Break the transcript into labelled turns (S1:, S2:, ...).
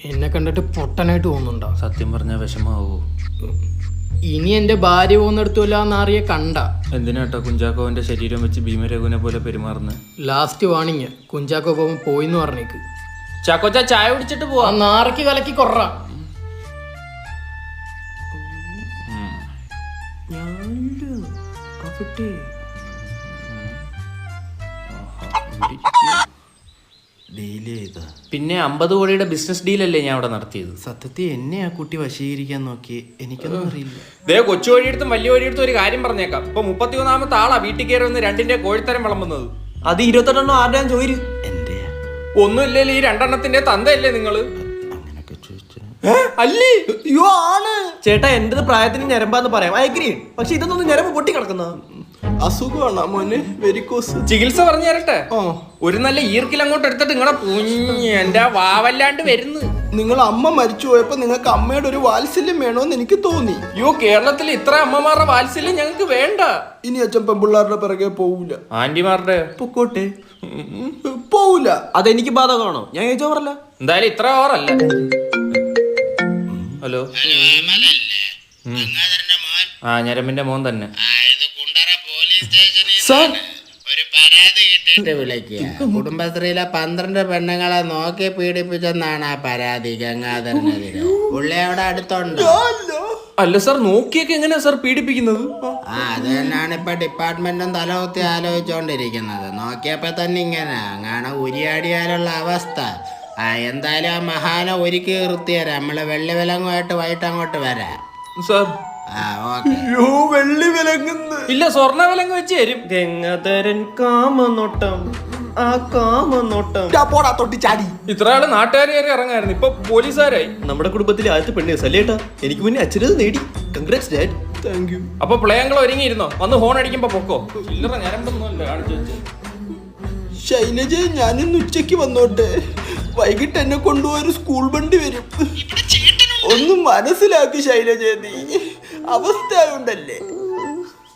S1: എന്നെ കണ്ടിട്ട് പൊട്ടനായിട്ട് തോന്നുന്നുണ്ടോ?
S2: സത്യം പറഞ്ഞാൽ വിഷമാവോ?
S1: ഇനി എന്റെ ഭാര്യ പോകുന്നിടത്തുമില്ല എന്നറിയ കണ്ട.
S2: എന്തിനാട്ടോ കുഞ്ചാക്കോവന്റെ ശരീരം വെച്ച് ഭീമരഘുവിനെ പോലെ പെരുമാറുന്നത്?
S1: ലാസ്റ്റ് വാണിങ്, കുഞ്ചാക്കോ പോകുമ്പോ പോയിന്ന് പറഞ്ഞേക്ക്.
S2: ചാക്കോച്ച ചായ കുടിച്ചിട്ട് പോവാ.
S1: നാറയ്ക്ക് കലക്കി കൊറ. പിന്നെ 50 കോടിയുടെ ബിസിനസ് ഡീലല്ലേ ഞാൻ അവിടെ നടത്തിയത്.
S3: സത്യത്തിൽ എന്നെ ആ കുട്ടി വശീകരിക്കാൻ നോക്കി, എനിക്കൊന്നും അറിയില്ല.
S2: ദേ കൊച്ചു വഴിയെടുത്തും വലിയ വഴിയെടുത്തും ഒരു കാര്യം പറഞ്ഞേക്കാം. ഇപ്പൊ 33ാമത്തെ ആളാ വീട്ടിൽ കയറി വന്ന് 2ന്റെ കോഴിത്തരം വിളമ്പുന്നത്.
S3: അത് 28 ആരുടെയാണ് ചോദിച്ചു? എന്റെ
S2: ഒന്നുമില്ലല്ലോ, ഈ 2 തന്തയല്ലേ നിങ്ങള്?
S3: അങ്ങനൊക്കെ ചോദിച്ചു
S2: അല്ലേ?
S3: അയ്യോ ആണ് ചേട്ടാ, എന്റേത് പ്രായത്തിന് ഞരമ്പാന്ന് പറയാം, അയഗ്രി. പക്ഷെ ഇതൊന്നും ഞരമ്പ് പൊട്ടി കിടക്കുന്ന അസുഖമാണ് മോനെ, വെരിക്കോസ്.
S2: ചികിത്സ പറഞ്ഞു തരട്ടെ? ഒരു നല്ല ഈർക്കിൽ അങ്ങോട്ട് എടുത്തിട്ട് നിങ്ങളെ പുഞ്ഞ് എന്റെ വാവല്ലാണ്ട് വരുന്നു.
S3: നിങ്ങൾ അമ്മ മരിച്ചു പോയപ്പോ നിങ്ങൾക്ക് അമ്മയുടെ ഒരു വാത്സല്യം വേണോന്ന് എനിക്ക് തോന്നി.
S2: യോ, കേരളത്തിൽ ഇത്ര അമ്മമാരുടെ വാത്സല്യം ഞങ്ങൾക്ക് വേണ്ട.
S3: ഇനി അച്ഛൻ പെമ്പിള്ളാരുടെ പിറകെ പോവൂല.
S2: ആന്റിമാരുടെ
S3: പൊക്കോട്ടെ, പോവൂല. അതെനിക്ക് ബാധകമാണോ? ഞാൻ ചോദിച്ചോറല്ല.
S2: എന്തായാലും ഇത്ര ഓവറല്ല. ഹലോ, ആ ഞരമ്പിന്റെ മോൻ തന്നെ.
S4: കുടുംബശ്രീയിലെ 12 പെണ്ണുങ്ങളെ നോക്കി പീഡിപ്പിച്ചെന്നാണ് ആ പരാതി ഗംഗാധരനെതിരെ. പുള്ളി അവിടെ അടുത്തുണ്ടോ?
S2: അല്ല സാർ, നോക്കിയൊക്കെ എങ്ങനെയാ സാർ പീഡിപ്പിക്കുന്നത്?
S4: അത് തന്നെയാണ് ഇപ്പൊ ഡിപ്പാർട്ട്മെന്റും തലകുത്തി ആലോചിച്ചോണ്ടിരിക്കുന്നത്. നോക്കിയപ്പോ തന്നെ ഇങ്ങനെ അങ്ങനെ ഉരിയാടിയാലുള്ള അവസ്ഥ. എന്തായാലും ആ മഹാനെ ഒരുക്കി നിർത്തിയരാം. നമ്മള് വെള്ളി വിലങ്ങുമായിട്ട് വൈകിട്ട് അങ്ങോട്ട് വരാം
S2: സാർ.
S3: വെള്ളി വിലങ്ങുന്നു
S2: ഇല്ല, സ്വർണ്ണ വിലങ്ങ് വെച്ച് തരും.
S3: ഗംഗാധരൻ കാമനോട്ടം, ആ കാമനോട്ടം പോടാ തൊട്ടി ചാടി.
S2: ഇത്ര ആള് നാട്ടുകാർ കയറി ഇറങ്ങായിരുന്നു, ഇപ്പൊ പോലീസുകാരായി.
S3: നമ്മുടെ കുടുംബത്തിലെ ആദ്യത്തെ പെണ്ണ് സല്ലേട്ടാ. എനിക്ക് മുന്നേ അച്ഛനത് നേടി. Congrats dad. Thank you.
S2: അപ്പൊ പ്ലേയങ്ങൾ ഒരുങ്ങിയിരുന്നോ? വന്ന് ഹോൺ അടിക്കുമ്പോ പൊക്കോ. ചില്ലറ ഞരമ്പൊന്നുമല്ല കാണിച്ചു വെച്ച്.
S3: ശൈലജ, ഞാനിന്ന് ഉച്ചക്ക് വന്നോട്ടെ. വൈകിട്ട് എന്നെ കൊണ്ടുപോയൊരു സ്കൂൾ വണ്ടി വരും. ഒന്ന് മനസ്സിലാക്കി ശൈലജ, നീ അവസ്ഥ ഉണ്ടല്ലേ.